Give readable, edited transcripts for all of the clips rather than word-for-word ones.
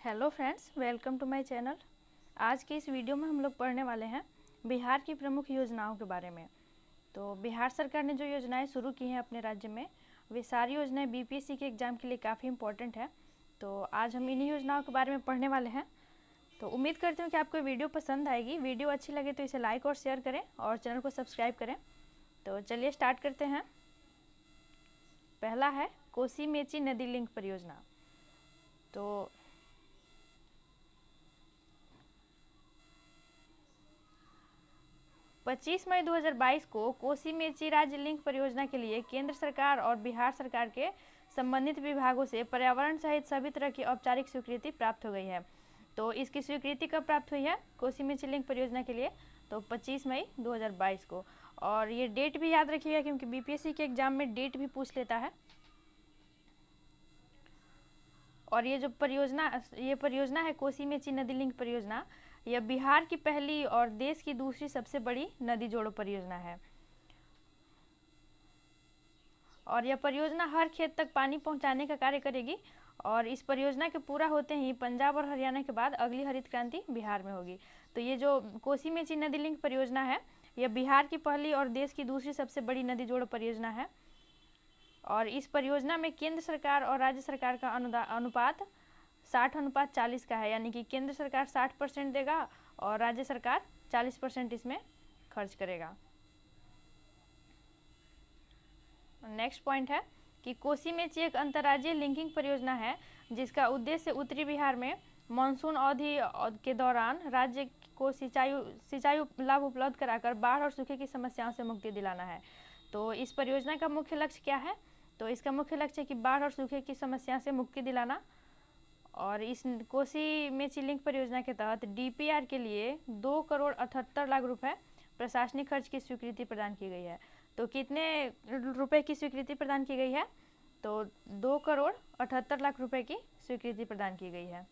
Hello friends, welcome to my channel. आज के इस वीडियो में हम लोग पढ़ने वाले हैं बिहार की प्रमुख योजनाओं के बारे में। तो बिहार सरकार ने जो योजनाएं शुरू की हैं अपने राज्य में, वे सारी योजनाएं बीपीएससी के एग्ज़ाम के लिए काफ़ी इंपॉर्टेंट है। तो आज हम इन्हीं योजनाओं के बारे में पढ़ने वाले हैं। तो उम्मीद करती हूँ कि आपको वीडियो पसंद आएगी। वीडियो अच्छी लगे तो इसे लाइक और शेयर करें और चैनल को सब्सक्राइब करें। तो चलिए स्टार्ट करते हैं। पहला है कोसी मेची नदी लिंक परियोजना। तो 25 मई 2022 को कोसी मेची राज्य लिंक परियोजना के लिए केंद्र सरकार और बिहार सरकार के संबंधित विभागों से पर्यावरण सहित सभी तरह की औपचारिक स्वीकृति प्राप्त हो गई है। तो इसकी स्वीकृति कब प्राप्त हुई है कोसी मेची लिंक परियोजना के लिए? तो 25 मई 2022 को। और ये डेट भी याद रखिएगा क्योंकि बीपीएससी के एग्जाम में डेट भी पूछ लेता है। और ये परियोजना है कोसी मेची नदी लिंक परियोजना। यह बिहार की पहली और देश की दूसरी सबसे बड़ी नदी जोड़ो परियोजना है। और यह परियोजना हर खेत तक पानी पहुंचाने का कार्य करेगी। और इस परियोजना के पूरा होते ही पंजाब और हरियाणा के बाद अगली हरित क्रांति बिहार में होगी। तो ये जो कोसी मेची नदी लिंक परियोजना है, यह बिहार की पहली और देश की दूसरी सबसे बड़ी नदी जोड़ो परियोजना है। और इस परियोजना में केंद्र सरकार और राज्य सरकार का अनुपात 60:40 का है, यानी कि केंद्र सरकार 60% देगा और राज्य सरकार 40% इसमें खर्च करेगा। नेक्स्ट पॉइंट है कि कोसी मेची एक अंतर्राज्यीय लिंकिंग परियोजना है जिसका उद्देश्य उत्तरी बिहार में मानसून अवधि के दौरान राज्य को सिंचाई लाभ उपलब्ध कराकर बाढ़ और सूखे की समस्याओं से मुक्ति दिलाना है। तो इस परियोजना का मुख्य लक्ष्य क्या है? तो इसका मुख्य लक्ष्य है कि बाढ़ और सूखे की समस्या से मुक्ति दिलाना। और इस कोसी मेची लिंक परियोजना के तहत डीपीआर के लिए 2 करोड़ 78 लाख रुपए प्रशासनिक खर्च की स्वीकृति प्रदान की गई है। तो कितने रुपए की स्वीकृति प्रदान की गई है? तो 2 करोड़ 78 लाख रुपए की स्वीकृति प्रदान की गई है।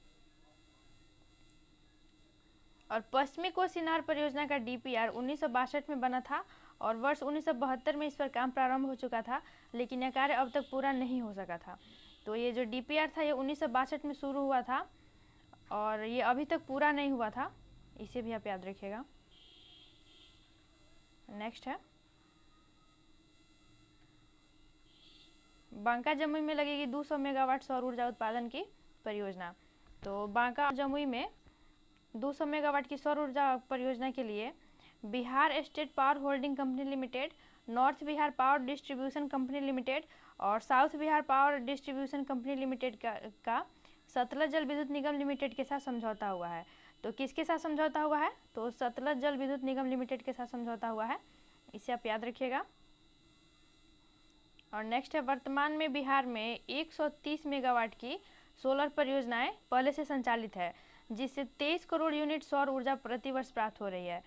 और पश्चिमी कोसी नहर परियोजना का डीपीआर 1962 में बना था और वर्ष 1972 में इस पर काम प्रारंभ हो चुका था, लेकिन यह कार्य अब तक पूरा नहीं हो सका था। तो ये जो डीपीआर था ये 1962 में शुरू हुआ था और ये अभी तक पूरा नहीं हुआ था, इसे भी आप याद रखिएगा। नेक्स्ट है बांका जमुई में लगेगी 200 मेगावाट सौर ऊर्जा उत्पादन की परियोजना। तो बांका जमुई में 200 मेगावाट की सौर ऊर्जा परियोजना के लिए Bihar state power holding company limited, north Bihar power distribution company limited और south Bihar power distribution company limited का सतलज जल विद्युत निगम लिमिटेड के साथ समझौता हुआ है। तो किसके साथ समझौता हुआ है? तो सतलज जल विद्युत निगम लिमिटेड के साथ समझौता हुआ है, इसे आप याद रखिएगा। और नेक्स्ट है वर्तमान में बिहार में 130 मेगावाट की सोलर परियोजनाएं पहले से संचालित है जिससे 23 करोड़ यूनिट सौर ऊर्जा प्रति वर्ष प्राप्त हो रही है।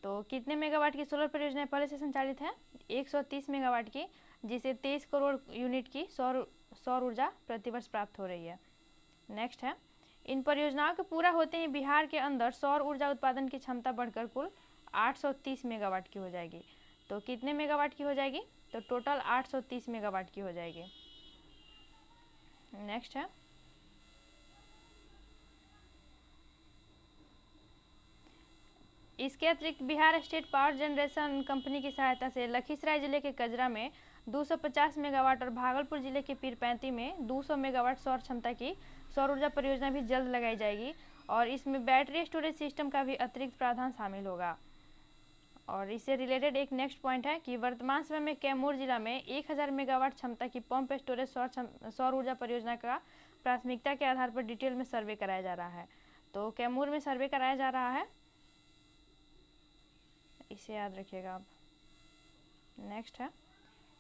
तो कितने मेगावाट की सोलर परियोजनाएं पहले से संचालित है? 130 मेगावाट की, जिसे 23 करोड़ यूनिट की सौर ऊर्जा प्रति वर्ष प्राप्त हो रही है। नेक्स्ट है इन परियोजनाओं के पूरा होते ही बिहार के अंदर सौर ऊर्जा उत्पादन की क्षमता बढ़कर कुल 830 मेगावाट की हो जाएगी। तो कितने मेगावाट की हो जाएगी? तो टोटल 830 मेगावाट की हो जाएगी। नेक्स्ट है इसके अतिरिक्त Bihar state power generation company की सहायता से लखीसराय जिले के कजरा में 250 मेगावाट और भागलपुर जिले के पीरपैंती में 200 मेगावाट सौर क्षमता की सौर ऊर्जा परियोजना भी जल्द लगाई जाएगी। और इसमें बैटरी स्टोरेज सिस्टम का भी अतिरिक्त प्रावधान शामिल होगा। और इससे रिलेटेड एक नेक्स्ट पॉइंट है कि वर्तमान समय में कैमूर जिला में 1000 मेगावाट क्षमता की पंप स्टोरेज सौर ऊर्जा परियोजना का प्राथमिकता के आधार पर डिटेल में सर्वे कराया जा रहा है। तो कैमूर में सर्वे कराया जा रहा है, इसे याद रखिएगा आप। नेक्स्ट है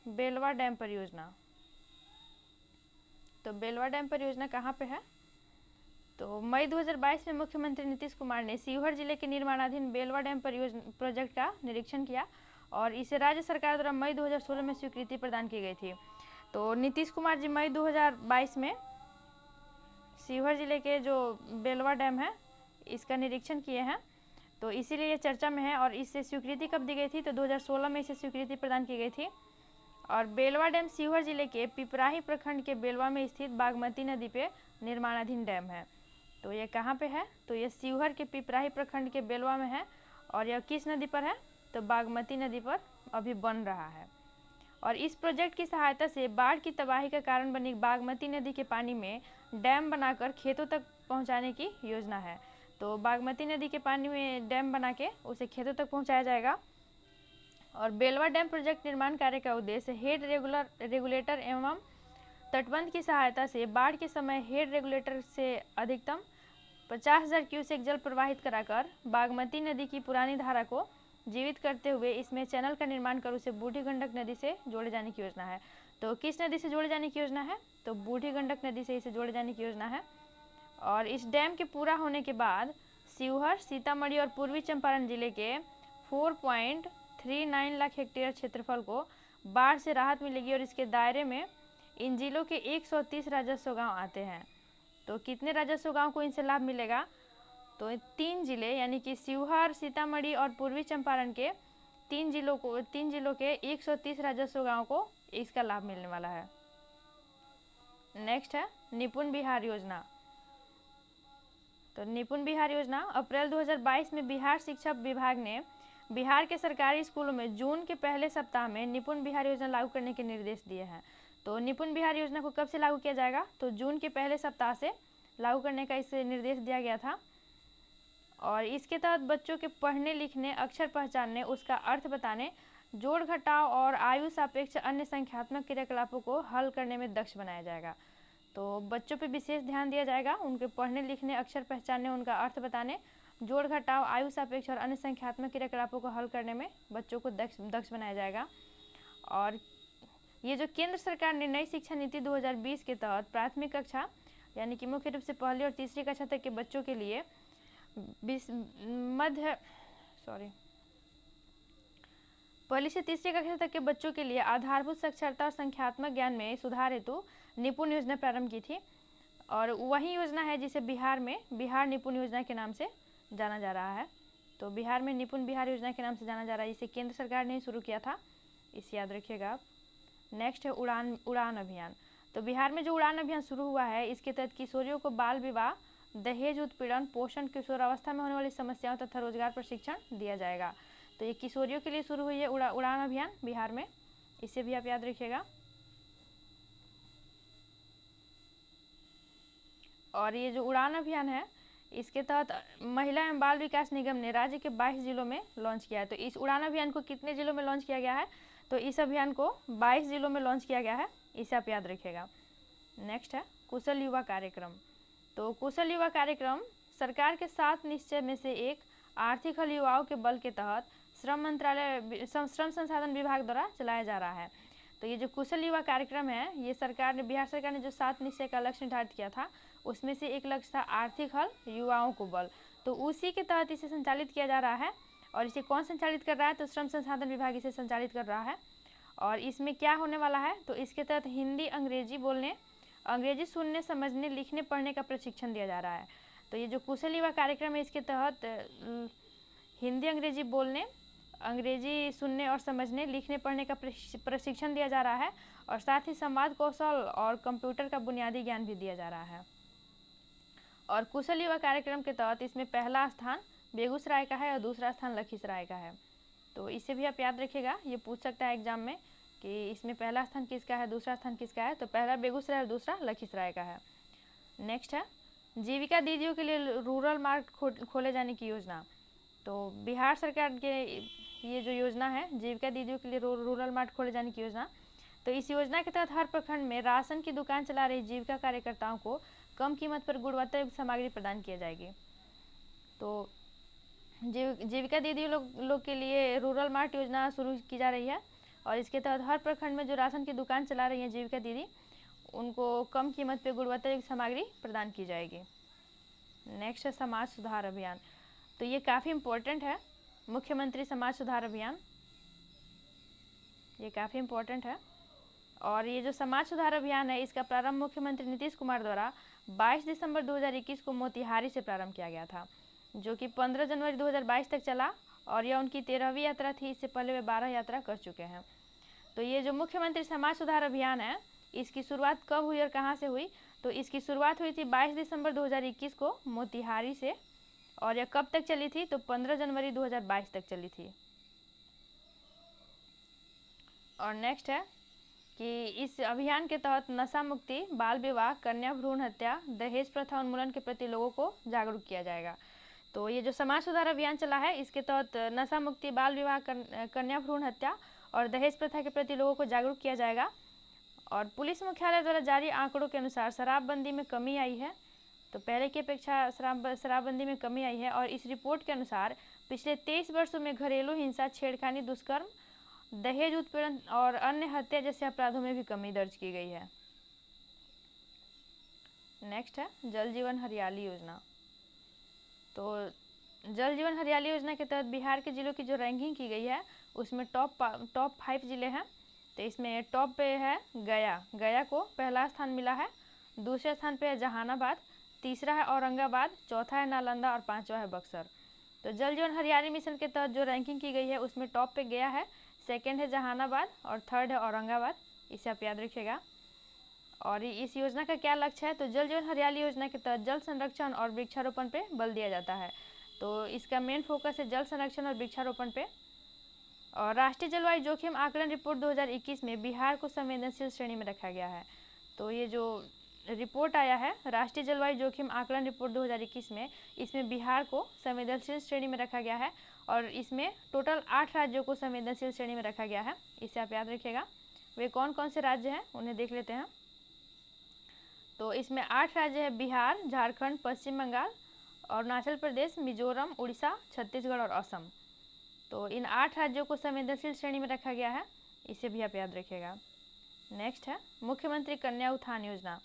बेलवा डैम परियोजना। तो बेलवा डैम परियोजना कहाँ पे है? तो मई 2022 में मुख्यमंत्री नीतीश कुमार ने शिवहर जिले के निर्माणाधीन बेलवा डैम प्रोजेक्ट का निरीक्षण किया और इसे राज्य सरकार द्वारा मई 2016 में स्वीकृति प्रदान की गई थी। तो नीतीश कुमार जी मई 2022 में शिवहर जिले के जो बेलवा डैम है इसका निरीक्षण किए हैं, तो इसीलिए ये चर्चा में है। और इससे स्वीकृति कब दी गई थी? तो 2016 में इसे स्वीकृति प्रदान की गई थी। और बेलवा डैम शिवहर जिले के पिपराही प्रखंड के बेलवा में स्थित बागमती नदी पे निर्माणाधीन डैम है। तो ये कहाँ पे है, तो ये शिवहर के पिपराही प्रखंड के बेलवा में है। और यह किस नदी पर है, तो बागमती नदी पर अभी बन रहा है। और इस प्रोजेक्ट की सहायता से बाढ़ की तबाही का कारण बनी बागमती नदी के पानी में डैम बनाकर खेतों तक पहुंचाने की योजना है। तो बागमती नदी के पानी में डैम बना के उसे खेतों तक पहुंचाया जाएगा। और बेलवा डैम प्रोजेक्ट निर्माण कार्य का उद्देश्य हेड रेगुलेटर एवं तटबंध की सहायता से बाढ़ के समय हेड रेगुलेटर से अधिकतम 50,000 क्यूसेक जल प्रवाहित कराकर बागमती नदी की पुरानी धारा को जीवित करते हुए इसमें चैनल का निर्माण कर उसे बूढ़ी गंडक नदी से जोड़े जाने की योजना है। तो किस नदी से जोड़े जाने की योजना है, तो बूढ़ी गंडक नदी से इसे जोड़े जाने की योजना है। और इस डैम के पूरा होने के बाद शिवहर, सीतामढ़ी और पूर्वी चंपारण जिले के 4.39 लाख हेक्टेयर क्षेत्रफल को बाढ़ से राहत मिलेगी। और इसके दायरे में इन जिलों के 130 राजस्व गाँव आते हैं। तो कितने राजस्व गाँव को इनसे लाभ मिलेगा, तो 3 जिले यानी कि शिवहर, सीतामढ़ी और पूर्वी चंपारण के 3 जिलों के 130 राजस्व गाँव को इसका लाभ मिलने वाला है। नेक्स्ट है निपुण बिहार योजना। तो निपुण बिहार योजना अप्रैल 2022 में बिहार शिक्षा विभाग ने बिहार के सरकारी स्कूलों में जून के पहले सप्ताह में निपुण बिहार योजना लागू करने के निर्देश दिए हैं। तो निपुण बिहार योजना को कब से लागू किया जाएगा, तो जून के पहले सप्ताह से लागू करने का इसे निर्देश दिया गया था। और इसके तहत बच्चों के पढ़ने लिखने, अक्षर पहचानने, उसका अर्थ बताने, जोड़ घटाव और आयु सापेक्ष अन्य संख्यात्मक क्रियाकलापों को हल करने में दक्ष बनाया जाएगा। तो बच्चों पे विशेष ध्यान दिया जाएगा, उनके पढ़ने लिखने, अक्षर पहचानने, उनका अर्थ बताने, जोड़ घटाव, आयु सापेक्ष और अन्य संख्यात्मक क्रियाकलापों को हल करने में बच्चों को दक्ष बनाया जाएगा। और ये जो केंद्र सरकार ने नई शिक्षा नीति 2020 के तहत प्राथमिक कक्षा यानी कि मुख्य रूप से पहली और तीसरी कक्षा तक के बच्चों के लिए पहली से तीसरी कक्षा तक के बच्चों के लिए आधारभूत साक्षरता और संख्यात्मक ज्ञान में सुधार हेतु निपुण योजना प्रारंभ की थी। और वही योजना है जिसे बिहार में बिहार निपुण योजना के नाम से जाना जा रहा है। तो बिहार में निपुण बिहार योजना के नाम से जाना जा रहा है, इसे केंद्र सरकार ने शुरू किया था, इसे याद रखिएगा आप। नेक्स्ट है उड़ान अभियान। तो बिहार में जो उड़ान अभियान शुरू हुआ है, इसके तहत किशोरियों को बाल विवाह, दहेज उत्पीड़न, पोषण, किशोरावस्था में होने वाली समस्याओं तथा रोजगार प्रशिक्षण दिया जाएगा। तो ये किशोरियों के लिए शुरू हुई है उड़ान अभियान बिहार में, इसे भी आप याद रखिएगा। और ये जो उड़ान अभियान है, इसके तहत महिला एवं बाल विकास निगम ने राज्य के 22 जिलों में लॉन्च किया है। तो इस उड़ान अभियान को कितने जिलों में लॉन्च किया गया है, तो इस अभियान को 22 जिलों में लॉन्च किया गया है, इसे आप याद रखिएगा। नेक्स्ट है कुशल युवा कार्यक्रम। तो कुशल युवा कार्यक्रम सरकार के 7 निश्चय में से एक आर्थिक हल युवाओं के बल के तहत श्रम संसाधन विभाग द्वारा चलाया जा रहा है। तो ये जो कुशल युवा कार्यक्रम है, ये बिहार सरकार ने जो 7 निश्चय का लक्ष्य निर्धारित किया था, उसमें से एक लक्ष्य था आर्थिक हल युवाओं को बल। तो उसी के तहत इसे संचालित किया जा रहा है। और इसे कौन संचालित कर रहा है, तो श्रम संसाधन विभाग इसे संचालित कर रहा है। और इसमें क्या होने वाला है, तो इसके तहत हिंदी अंग्रेजी बोलने, अंग्रेजी सुनने, समझने, लिखने, पढ़ने का प्रशिक्षण दिया जा रहा है। तो ये जो कुशल युवा कार्यक्रम है, इसके तहत हिंदी अंग्रेजी बोलने, अंग्रेजी सुनने और समझने, लिखने, पढ़ने का प्रशिक्षण दिया जा रहा है। और साथ ही संवाद कौशल और कंप्यूटर का बुनियादी ज्ञान भी दिया जा रहा है। और कुशल युवा कार्यक्रम के तहत इसमें पहला स्थान बेगूसराय का है और दूसरा स्थान लखीसराय का है। तो इसे भी आप याद रखिएगा, ये पूछ सकता है एग्जाम में कि इसमें पहला स्थान किसका है, दूसरा स्थान किसका है। तो पहला बेगूसराय और दूसरा लखीसराय का है। नेक्स्ट है जीविका दीदियों के लिए रूरल मार्ट खोले जाने की योजना। तो बिहार सरकार के ये जो योजना है, जीविका दीदियों के लिए रूरल मार्ट खोले जाने की योजना, तो इस योजना के तहत हर प्रखंड में राशन की दुकान चला रही जीविका कार्यकर्ताओं को कम कीमत पर गुणवत्तायुक्त सामग्री प्रदान की जाएगी। तो जीविका दीदी लोग के लिए रूरल मार्ट योजना शुरू की जा रही है। और इसके तहत हर प्रखंड में जो राशन की दुकान चला रही है जीविका दीदी, उनको कम कीमत पर गुणवत्तायुक्त सामग्री प्रदान की जाएगी। नेक्स्ट है समाज सुधार अभियान। तो ये काफ़ी इम्पोर्टेंट है, मुख्यमंत्री समाज सुधार अभियान, ये काफ़ी इम्पोर्टेंट है। और ये जो समाज सुधार अभियान है, इसका प्रारंभ मुख्यमंत्री नीतीश कुमार द्वारा 22 दिसंबर 2021 को मोतिहारी से प्रारंभ किया गया था, जो कि 15 जनवरी 2022 तक चला। और यह उनकी 13वीं यात्रा थी, इससे पहले वे 12 यात्रा कर चुके हैं। तो ये जो मुख्यमंत्री समाज सुधार अभियान है, इसकी शुरुआत कब हुई और कहाँ से हुई, तो इसकी शुरुआत हुई थी 22 दिसंबर 2021 को मोतिहारी से, और यह कब तक चली थी? तो 15 जनवरी 2022 तक चली थी। और नेक्स्ट है कि इस अभियान के तहत नशा मुक्ति, बाल विवाह, कन्या भ्रूण हत्या, दहेज प्रथा उन्मूलन के प्रति लोगों को जागरूक किया जाएगा। तो ये जो समाज सुधार अभियान चला है, इसके तहत नशा मुक्ति, बाल विवाह, कन्या भ्रूण हत्या और दहेज प्रथा के प्रति लोगों को जागरूक किया जाएगा। और पुलिस मुख्यालय द्वारा जारी आंकड़ों के अनुसार शराबबंदी में कमी आई है, तो पहले की अपेक्षा शराबबंदी में कमी आई है। और इस रिपोर्ट के अनुसार पिछले 23 वर्षों में घरेलू हिंसा, छेड़खानी, दुष्कर्म, दहेज उत्पीड़न और अन्य हत्या जैसे अपराधों में भी कमी दर्ज की गई है। नेक्स्ट है जल जीवन हरियाली योजना। तो जल जीवन हरियाली योजना के तहत बिहार के जिलों की जो रैंकिंग की गई है, उसमें टॉप 5 जिले हैं। तो इसमें टॉप पे है गया को पहला स्थान मिला है, दूसरे स्थान पे है जहानाबाद, तीसरा है औरंगाबाद, चौथा है नालंदा और पांचवा है बक्सर। तो जल जीवन हरियाली मिशन के तहत जो रैंकिंग की गई है, उसमें टॉप पे गया है, सेकंड है जहानाबाद और थर्ड है औरंगाबाद। इसे आप याद रखिएगा। और इस योजना का क्या लक्ष्य है? तो जल जीवन हरियाली योजना के तहत जल संरक्षण और वृक्षारोपण पे बल दिया जाता है। तो इसका मेन फोकस है जल संरक्षण और वृक्षारोपण पे। और राष्ट्रीय जलवायु जोखिम आकलन रिपोर्ट 2021 में बिहार को संवेदनशील श्रेणी में रखा गया है। तो ये जो रिपोर्ट आया है राष्ट्रीय जलवायु जोखिम आकलन रिपोर्ट 2021 में, इसमें बिहार को संवेदनशील श्रेणी में रखा गया है। और इसमें टोटल 8 राज्यों को संवेदनशील श्रेणी में रखा गया है। इसे आप याद रखिएगा। वे कौन कौन से राज्य हैं उन्हें देख लेते हैं। तो इसमें 8 राज्य है, बिहार, झारखंड, पश्चिम बंगाल, अरुणाचल प्रदेश, मिजोरम, उड़ीसा, छत्तीसगढ़ और असम। तो इन 8 राज्यों को संवेदनशील श्रेणी में रखा गया है। इसे भी आप याद रखिएगा। नेक्स्ट है मुख्यमंत्री कन्या उत्थान योजना।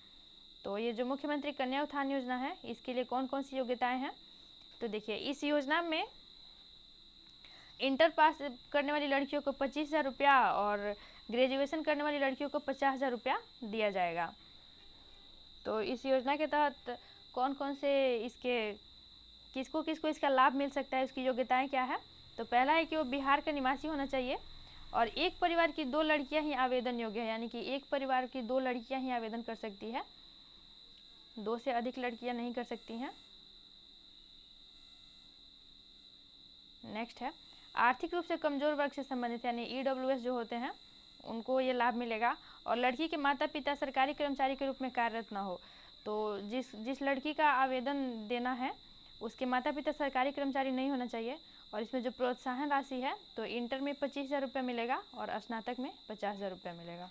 तो ये जो मुख्यमंत्री कन्या उत्थान योजना है, इसके लिए कौन कौन सी योग्यताएं हैं? तो देखिए, इस योजना में इंटर पास करने वाली लड़कियों को 25,000 रुपया और ग्रेजुएशन करने वाली लड़कियों को 50,000 रुपया दिया जाएगा। तो इस योजना के तहत कौन कौन से किसको किसको इसका लाभ मिल सकता है, उसकी योग्यताएं क्या है? तो पहला है कि वो बिहार का निवासी होना चाहिए और एक परिवार की 2 लड़कियां ही आवेदन योग्य है, यानी कि एक परिवार की 2 लड़कियां ही आवेदन कर सकती है, 2 से अधिक लड़कियां नहीं कर सकती हैं। नेक्स्ट है आर्थिक रूप से कमजोर वर्ग से संबंधित, यानी EWS जो होते हैं उनको ये लाभ मिलेगा। और लड़की के माता पिता सरकारी कर्मचारी के रूप में कार्यरत ना हो। तो जिस लड़की का आवेदन देना है उसके माता पिता सरकारी कर्मचारी नहीं होना चाहिए। और इसमें जो प्रोत्साहन राशि है, तो इंटर में 25,000 रुपये मिलेगा और स्नातक में 50,000 रुपये मिलेगा।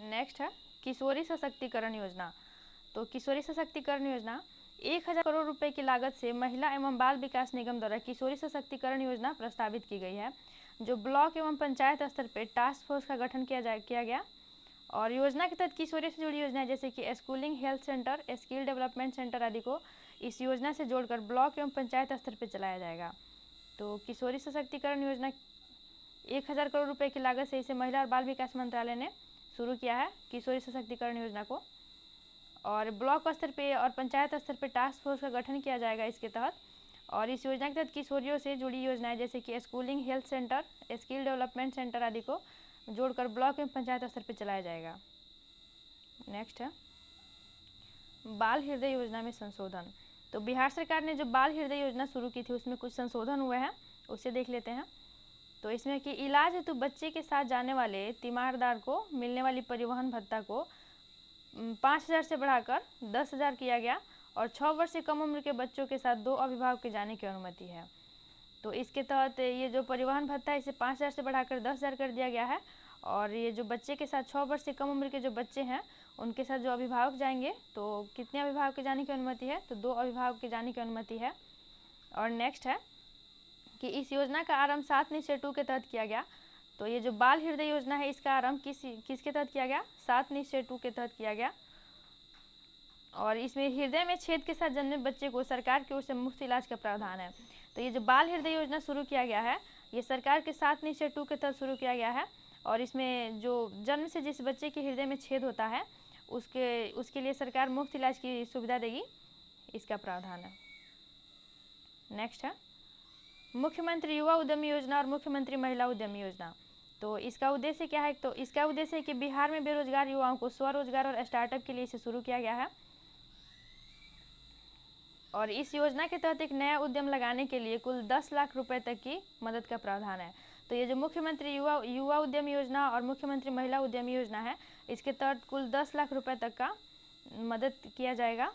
नेक्स्ट है किशोरी सशक्तिकरण योजना। तो किशोरी सशक्तिकरण योजना 1,000 करोड़ रुपए की लागत से महिला एवं बाल विकास निगम द्वारा किशोरी सशक्तिकरण योजना प्रस्तावित की गई है, जो ब्लॉक एवं पंचायत स्तर पर टास्क फोर्स का गठन किया गया। और योजना के तहत किशोरी से जुड़ी योजनाएं जैसे कि schooling, health centre, skill development centre आदि को इस योजना से जोड़कर ब्लॉक एवं पंचायत स्तर पर चलाया जाएगा। तो किशोरी सशक्तिकरण योजना 1,000 करोड़ रुपए की लागत से इसे महिला और बाल विकास मंत्रालय ने शुरू किया है, किशोरी सशक्तिकरण योजना को। और ब्लॉक स्तर पे और पंचायत स्तर पे टास्क फोर्स का गठन किया जाएगा इसके तहत। और इस योजना के तहत किशोरियों से जुड़ी योजनाएं जैसे कि schooling, health centre, skill development centre आदि को जोड़कर ब्लॉक एवं पंचायत स्तर पर चलाया जाएगा। नेक्स्ट है बाल हृदय योजना में संशोधन। तो बिहार सरकार ने जो बाल हृदय योजना शुरू की थी उसमें कुछ संशोधन हुए हैं, उसे देख लेते हैं। तो इसमें कि इलाज हेतु बच्चे के साथ जाने वाले तीमारदार को मिलने वाली परिवहन भत्ता को 5,000 से बढ़ाकर 10,000 किया गया। और 6 वर्ष से कम उम्र के बच्चों के साथ 2 अभिभावक के जाने की अनुमति है। तो इसके तहत ये जो परिवहन भत्ता है इसे 5,000 से बढ़ाकर 10,000 कर दिया गया है। और ये जो बच्चे के साथ 6 वर्ष से कम उम्र के जो बच्चे हैं उनके साथ जो अभिभावक जाएंगे, तो कितने अभिभावक के जाने की अनुमति है? तो 2 अभिभावक के जाने की अनुमति है। और नेक्स्ट है कि इस योजना का आरंभ 7 निश्चय 2 के तहत किया गया। तो ये जो बाल हृदय योजना है इसका आरंभ किसके तहत किया गया? 7 निश्चय 2 के तहत किया गया। और इसमें हृदय में छेद के साथ जन्मे बच्चे को सरकार की ओर से मुफ्त इलाज का प्रावधान है। तो ये जो बाल हृदय योजना शुरू किया गया है ये सरकार के 7 निश्चय 2 के तहत शुरू किया गया है। और इसमें जो जन्म से जिस बच्चे के हृदय में छेद होता है उसके लिए सरकार मुफ्त इलाज की सुविधा देगी, इसका प्रावधान है। नेक्स्ट है मुख्यमंत्री युवा उद्यमी योजना और मुख्यमंत्री महिला उद्यमी योजना। तो इसका उद्देश्य क्या है? तो इसका उद्देश्य है कि बिहार में बेरोजगार युवाओं को स्वरोजगार और स्टार्टअप के लिए इसे शुरू किया गया है। और इस योजना के तहत एक नया उद्यम लगाने के लिए कुल 10 लाख रुपए तक की मदद का प्रावधान है। तो ये जो मुख्यमंत्री युवा उद्यम योजना और मुख्यमंत्री महिला उद्यम योजना है, इसके तहत कुल 10 लाख रुपए तक का मदद किया जाएगा,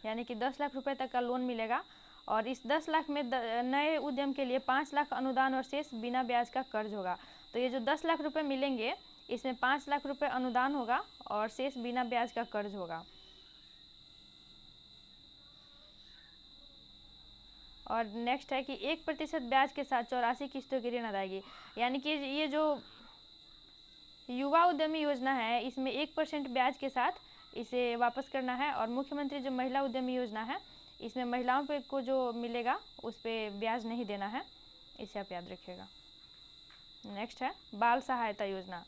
यानी कि 10 लाख रुपए तक का लोन मिलेगा। और इस 10 लाख में नए उद्यम के लिए 5 लाख अनुदान और शेष बिना ब्याज का कर्ज होगा। तो ये जो 10 लाख रुपए मिलेंगे, इसमें 5 लाख रुपए अनुदान होगा और शेष बिना ब्याज का कर्ज होगा। और नेक्स्ट है कि 1% ब्याज के साथ 84 किस्तों की ऋण अदायगी, यानी कि ये जो युवा उद्यमी योजना है, इसमें 1% ब्याज के साथ इसे वापस करना है। और मुख्यमंत्री जो महिला उद्यमी योजना है, इसमें महिलाओं पे को जो मिलेगा उस पर ब्याज नहीं देना है, इसे आप याद रखिएगा। नेक्स्ट है बाल सहायता योजना।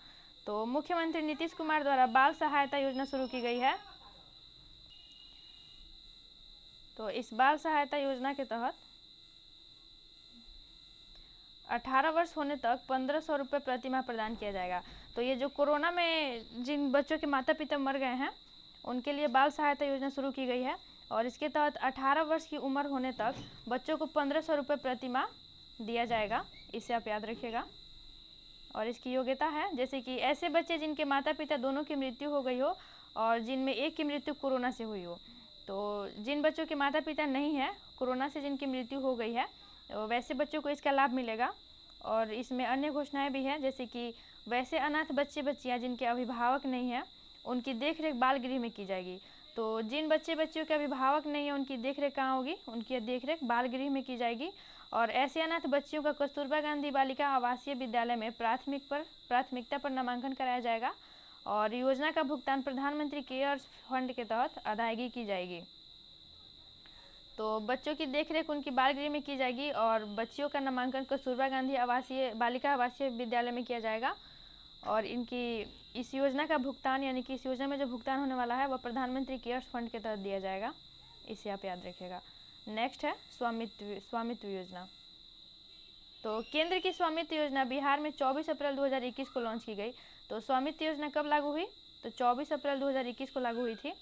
तो मुख्यमंत्री नीतीश कुमार द्वारा बाल सहायता योजना शुरू की गई है। तो इस बाल सहायता योजना के तहत 18 वर्ष होने तक 1500 रुपये प्रति माह प्रदान किया जाएगा। तो ये जो कोरोना में जिन बच्चों के माता पिता मर गए हैं, उनके लिए बाल सहायता योजना शुरू की गई है। और इसके तहत 18 वर्ष की उम्र होने तक बच्चों को 1500 रुपये प्रति माह दिया जाएगा, इसे आप याद रखिएगा। और इसकी योग्यता है जैसे कि ऐसे बच्चे जिनके माता पिता दोनों की मृत्यु हो गई हो और जिनमें एक की मृत्यु कोरोना से हुई हो। तो जिन बच्चों के माता पिता नहीं है, कोरोना से जिनकी मृत्यु हो गई है, तो वैसे बच्चों को इसका लाभ मिलेगा। और इसमें अन्य घोषणाएं भी हैं, जैसे कि वैसे अनाथ बच्चे बच्चियां जिनके अभिभावक नहीं हैं, उनकी देखरेख बाल गृह में की जाएगी। तो जिन बच्चे बच्चियों के अभिभावक नहीं है, उनकी देखरेख कहाँ होगी? उनकी देखरेख बाल गृह में की जाएगी। और ऐसे अनाथ बच्चियों का कस्तूरबा गांधी बालिका आवासीय विद्यालय में प्राथमिकता पर नामांकन कराया जाएगा। और योजना का भुगतान प्रधानमंत्री केयर्स फंड के तहत अदायगी की जाएगी। तो बच्चों की देखरेख उनकी बाल गृह में की जाएगी और बच्चियों का नामांकन कस्तूरबा गांधी बालिका आवासीय विद्यालय में किया जाएगा। और इनकी इस योजना का भुगतान, यानी कि इस योजना में जो भुगतान होने वाला है, वह प्रधानमंत्री केयर्स फंड के तहत दिया जाएगा, इसे आप याद रखिएगा। नेक्स्ट है स्वामित्व योजना। तो केंद्र की स्वामित्व योजना बिहार में 24 अप्रैल 2021 को लॉन्च की गई। तो स्वामित्व योजना कब लागू हुई? तो 24 अप्रैल 2021 को लागू हुई थी।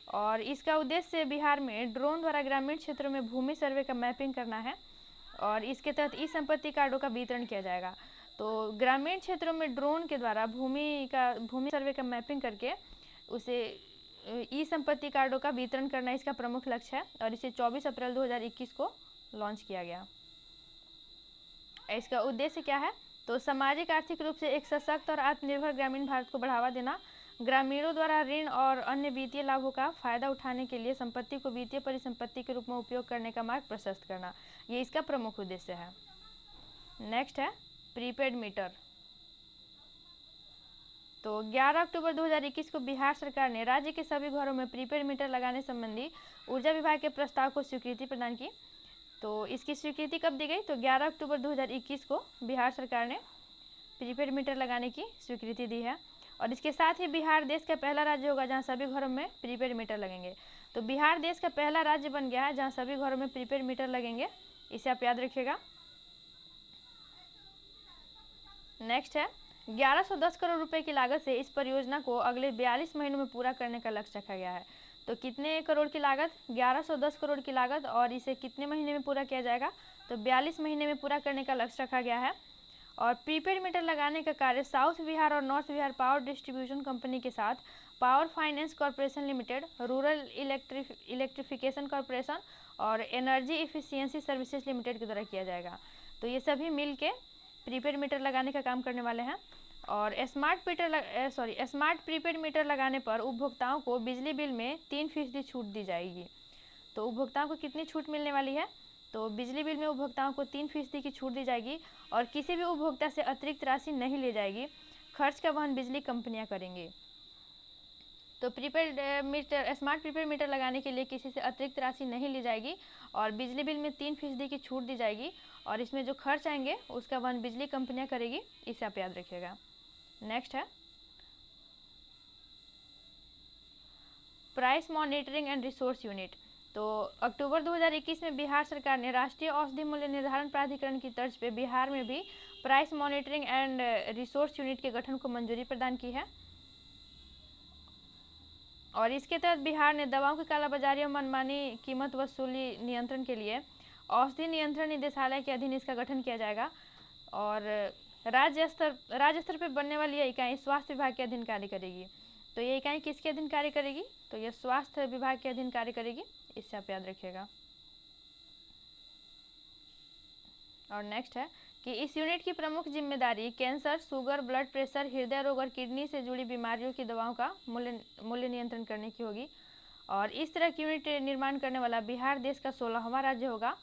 और इसका उद्देश्य बिहार में ड्रोन द्वारा ग्रामीण क्षेत्रों में भूमि सर्वे का मैपिंग करना है। और इसके तहत ई संपत्ति कार्डों का वितरण किया जाएगा। तो ग्रामीण क्षेत्रों में ड्रोन के द्वारा भूमि सर्वे का मैपिंग करके उसे ई संपत्ति कार्डों का वितरण करना इसका प्रमुख लक्ष्य है। और इसे 24 अप्रैल 2021 को लॉन्च किया गया। इसका उद्देश्य क्या है? तो सामाजिक आर्थिक रूप से एक सशक्त और आत्मनिर्भर ग्रामीण भारत को बढ़ावा देना, ग्रामीणों द्वारा ऋण और अन्य वित्तीय लाभों का फायदा उठाने के लिए संपत्ति को वित्तीय परिसंपत्ति के रूप में उपयोग करने का मार्ग प्रशस्त करना, ये इसका प्रमुख उद्देश्य है। नेक्स्ट है प्रीपेड मीटर। तो 11 अक्टूबर 2021 को बिहार सरकार ने राज्य के सभी घरों में प्रीपेड मीटर लगाने संबंधी ऊर्जा विभाग के प्रस्ताव को स्वीकृति प्रदान की। तो इसकी स्वीकृति कब दी गई? तो 11 अक्टूबर 2021 को बिहार सरकार ने प्रीपेड मीटर लगाने की स्वीकृति दी है। और इसके साथ ही बिहार देश का पहला राज्य होगा जहां सभी घरों में प्रीपेड मीटर लगेंगे। तो बिहार देश का पहला राज्य बन गया है जहां सभी घरों में प्रीपेड मीटर लगेंगे, इसे आप याद रखिएगा। नेक्स्ट है 1110 करोड़ रुपए की लागत से इस परियोजना को अगले 42 महीनों में पूरा करने का लक्ष्य रखा गया है। तो कितने करोड़ की लागत? 1110 करोड़ की लागत। और इसे कितने महीने में पूरा किया जाएगा? तो 42 महीने में पूरा करने का लक्ष्य रखा गया है। और प्रीपेड मीटर लगाने का कार्य साउथ बिहार और north Bihar power distribution company के साथ power finance corporation limited, rural electrification corporation और एनर्जी इफिशियंसी सर्विसेज लिमिटेड के द्वारा किया जाएगा। तो ये सभी मिल के प्रीपेड मीटर लगाने का काम करने वाले हैं। और स्मार्ट प्रीपेड मीटर लगाने पर उपभोक्ताओं को बिजली बिल में 3% छूट दी जाएगी। तो उपभोक्ताओं को कितनी छूट मिलने वाली है? तो बिजली बिल में उपभोक्ताओं को 3% की छूट दी जाएगी और किसी भी उपभोक्ता से अतिरिक्त राशि नहीं ली जाएगी। खर्च का वहन बिजली कंपनियां करेंगी। तो स्मार्ट प्रीपेड मीटर लगाने के लिए किसी से अतिरिक्त राशि नहीं ली जाएगी और बिजली बिल में 3% की छूट दी जाएगी। और इसमें जो खर्च आएंगे उसका वहन बिजली कंपनियां करेगी, इसे आप याद रखिएगा। नेक्स्ट है price monitoring and resource unit. तो अक्टूबर 2021 में बिहार सरकार ने राष्ट्रीय औषधि मूल्य निर्धारण प्राधिकरण की तर्ज पे बिहार में भी price monitoring and resource unit के गठन को मंजूरी प्रदान की है। और इसके तहत बिहार ने दवाओं की कालाबाजारी और मनमानी कीमत वसूली नियंत्रण के लिए औषधि नियंत्रण निदेशालय के अधीन इसका गठन किया जाएगा। और राज्य स्तर पर बनने वाली यह इकाई स्वास्थ्य विभाग के अधीन कार्य करेगी। तो ये इकाई किसके अधीन कार्य करेगी? तो ये स्वास्थ्य विभाग के अधीन कार्य करेगी, इससे आप याद रखिएगा। और नेक्स्ट है कि इस यूनिट की प्रमुख जिम्मेदारी कैंसर, शुगर, ब्लड प्रेशर, हृदय रोग और किडनी से जुड़ी बीमारियों की दवाओं का मूल्य नियंत्रण करने की होगी। और इस तरह की यूनिट निर्माण करने वाला बिहार देश का 16वां राज्य होगा।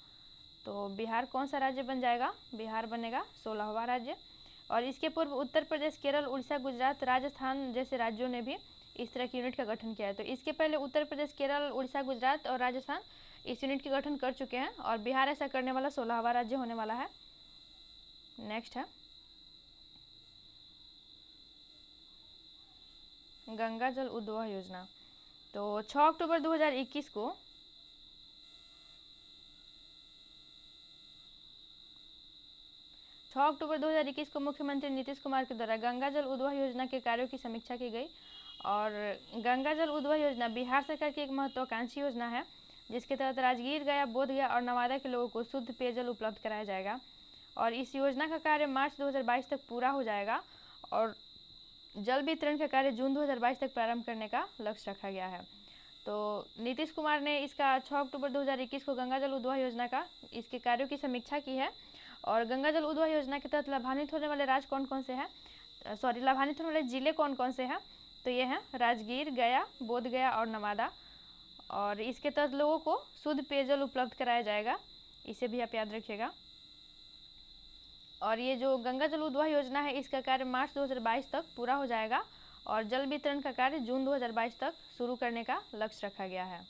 तो बिहार कौन सा राज्य बन जाएगा? बिहार बनेगा 16वां राज्य। और इसके पूर्व उत्तर प्रदेश, केरल, उड़ीसा, गुजरात, राजस्थान जैसे राज्यों ने भी इस तरह की यूनिट का गठन किया है। तो इसके पहले उत्तर प्रदेश, केरल, उड़ीसा, गुजरात और राजस्थान इस यूनिट का गठन कर चुके हैं और बिहार ऐसा करने वाला 16वां राज्य होने वाला है। नेक्स्ट है गंगा जल उद्वह योजना। तो 6 अक्टूबर 2021 को मुख्यमंत्री नीतीश कुमार के द्वारा गंगा जल उद्वह योजना के कार्यों की समीक्षा की गई। और गंगा जल उद्वह योजना बिहार सरकार की एक महत्वाकांक्षी योजना है, जिसके तहत राजगीर, गया, बोधगया और नवादा के लोगों को शुद्ध पेयजल उपलब्ध कराया जाएगा। और इस योजना का कार्य मार्च 2022 तक पूरा हो जाएगा और जल वितरण का कार्य जून 2022 तक प्रारंभ करने का लक्ष्य रखा गया है। तो नीतीश कुमार ने इसका 6 अक्टूबर 2021 को गंगा जल उद्वह योजना का इसके कार्यों की समीक्षा की है। और गंगा जल उद्वह योजना के तहत लाभान्वित होने वाले राज्य कौन कौन से हैं, लाभान्वित होने वाले जिले कौन कौन से हैं? तो ये हैं राजगीर, गया, बोधगया और नवादा। और इसके तहत लोगों को शुद्ध पेयजल उपलब्ध कराया जाएगा, इसे भी आप याद रखिएगा। और ये जो गंगा जल उद्वह योजना है इसका कार्य मार्च 2022 तक पूरा हो जाएगा और जल वितरण का कार्य जून 2022 तक शुरू करने का लक्ष्य रखा गया है।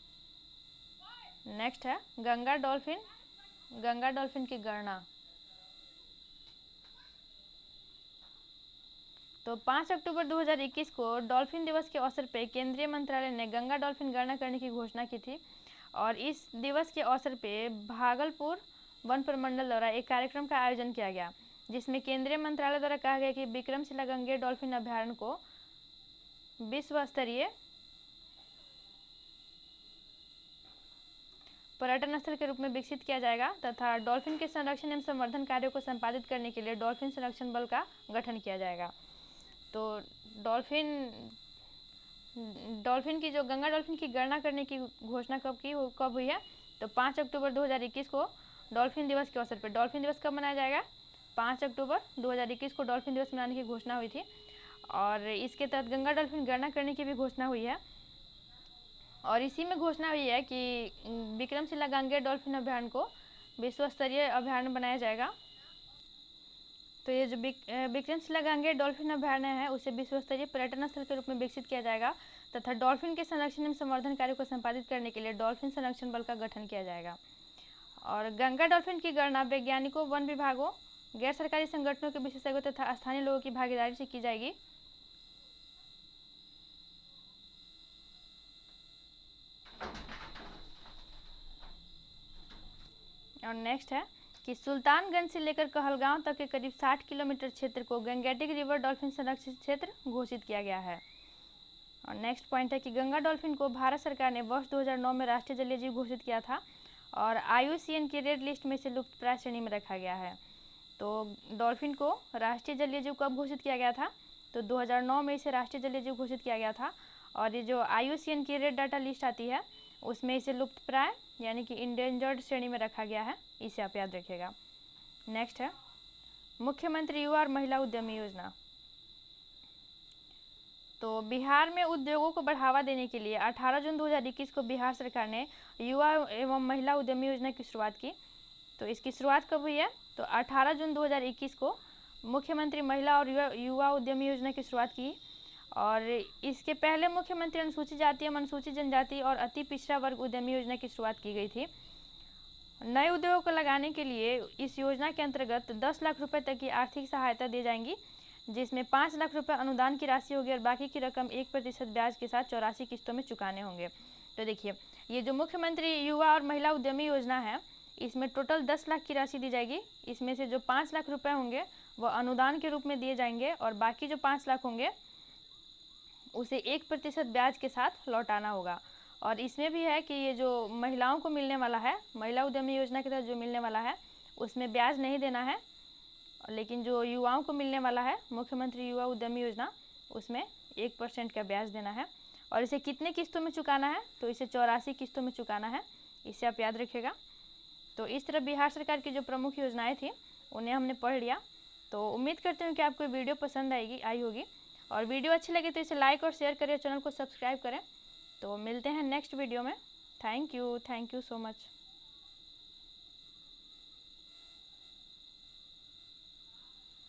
नेक्स्ट है गंगा डॉल्फिन की गणना। तो 5 अक्टूबर 2021 को डॉल्फिन दिवस के अवसर पर केंद्रीय मंत्रालय ने गंगा डॉल्फिन गणना करने की घोषणा की थी। और इस दिवस के अवसर पर भागलपुर वन प्रमंडल द्वारा एक कार्यक्रम का आयोजन किया गया, जिसमें केंद्रीय मंत्रालय द्वारा कहा गया कि विक्रमशिला गंगेर डॉल्फिन अभ्यारण्य को विश्व स्तरीय पर्यटन स्थल के रूप में विकसित किया जाएगा तथा डॉल्फिन के संरक्षण एवं संवर्धन कार्यों को संपादित करने के लिए डॉल्फिन संरक्षण बल का गठन किया जाएगा। तो डॉल्फिन की जो गंगा डॉल्फिन की गणना करने की घोषणा कब हुई है? तो 5 अक्टूबर 2021 को डॉल्फिन दिवस के अवसर पर। डॉल्फिन दिवस कब मनाया जाएगा? 5 अक्टूबर 2021 को डॉल्फिन दिवस मनाने की घोषणा हुई थी। और इसके तहत गंगा डॉल्फिन गणना करने की भी घोषणा हुई है। और इसी में घोषणा हुई है कि विक्रमशिला गंगेर डॉल्फिन अभ्यारण्य को विश्व स्तरीय अभ्यारण्य बनाया जाएगा। तो ये जो विक्रमशिला गंगेर डॉल्फिन अभ्यारण्य है उसे विश्व स्तरीय पर्यटन स्थल के रूप में विकसित किया जाएगा तथा डॉल्फिन के संरक्षण एवं संवर्धन कार्यों को संपादित करने के लिए डॉल्फिन संरक्षण बल का गठन किया जाएगा। और गंगा डॉल्फिन की गणना वैज्ञानिकों, वन विभागों, गैर सरकारी संगठनों के विशेषज्ञों तथा स्थानीय लोगों की भागीदारी से की जाएगी। और नेक्स्ट है कि सुल्तानगंज से लेकर कहलगांव तक के करीब 60 किलोमीटर क्षेत्र को गंगेटिक रिवर डॉल्फिन संरक्षित क्षेत्र घोषित किया गया है। और नेक्स्ट पॉइंट है कि गंगा डॉल्फिन को भारत सरकार ने वर्ष 2009 में राष्ट्रीय जलीय जीव घोषित किया था और IUCN की रेड लिस्ट में से लुप्तप्राय श्रेणी में रखा गया है। तो डॉल्फिन को राष्ट्रीय जलीय जीव कब घोषित किया गया था? तो 2009 में इसे राष्ट्रीय जलीय जीव घोषित किया गया था। और ये जो IUCN की रेड डाटा लिस्ट आती है उसमें इसे लुप्तप्राय यानी कि इंडेंजर्ड श्रेणी में रखा गया है, इसे आप याद रखिएगा। नेक्स्ट है मुख्यमंत्री युवा और महिला उद्यमी योजना। तो बिहार में उद्योगों को बढ़ावा देने के लिए 18 जून 2021 को बिहार सरकार ने युवा एवं महिला उद्यमी योजना की शुरुआत की। तो इसकी शुरुआत कब हुई है? तो 18 जून 2021 को मुख्यमंत्री महिला और युवा उद्यमी योजना की शुरुआत की। और इसके पहले मुख्यमंत्री अनुसूचित जाति एवं अनुसूचित जनजाति और अति पिछड़ा वर्ग उद्यमी योजना की शुरुआत की गई थी। नए उद्योगों को लगाने के लिए इस योजना के अंतर्गत 10 लाख रुपए तक की आर्थिक सहायता दी जाएंगी, जिसमें 5 लाख रुपए अनुदान की राशि होगी और बाकी की रकम 1% ब्याज के साथ 84 किस्तों में चुकाने होंगे। तो देखिए, ये जो मुख्यमंत्री युवा और महिला उद्यमी योजना है इसमें टोटल 10 लाख की राशि दी जाएगी। इसमें से जो 5 लाख रुपए होंगे वह अनुदान के रूप में दिए जाएंगे और बाकी जो 5 लाख होंगे उसे 1% ब्याज के साथ लौटाना होगा। और इसमें भी है कि ये जो महिलाओं को मिलने वाला है, महिला उद्यमी योजना के तहत जो मिलने वाला है उसमें ब्याज नहीं देना है, लेकिन जो युवाओं को मिलने वाला है मुख्यमंत्री युवा उद्यमी योजना उसमें 1% का ब्याज देना है। और इसे कितने किस्तों में चुकाना है, तो इसे 84 किस्तों में चुकाना है, इसे आप याद रखिएगा। तो इस तरह बिहार सरकार की जो प्रमुख योजनाएं थी उन्हें हमने पढ़ लिया। तो उम्मीद करती हूँ कि आपको वीडियो पसंद आई होगी, और वीडियो अच्छी लगे तो इसे लाइक और शेयर करें, चैनल को सब्सक्राइब करें। तो मिलते हैं नेक्स्ट वीडियो में। Thank you so much.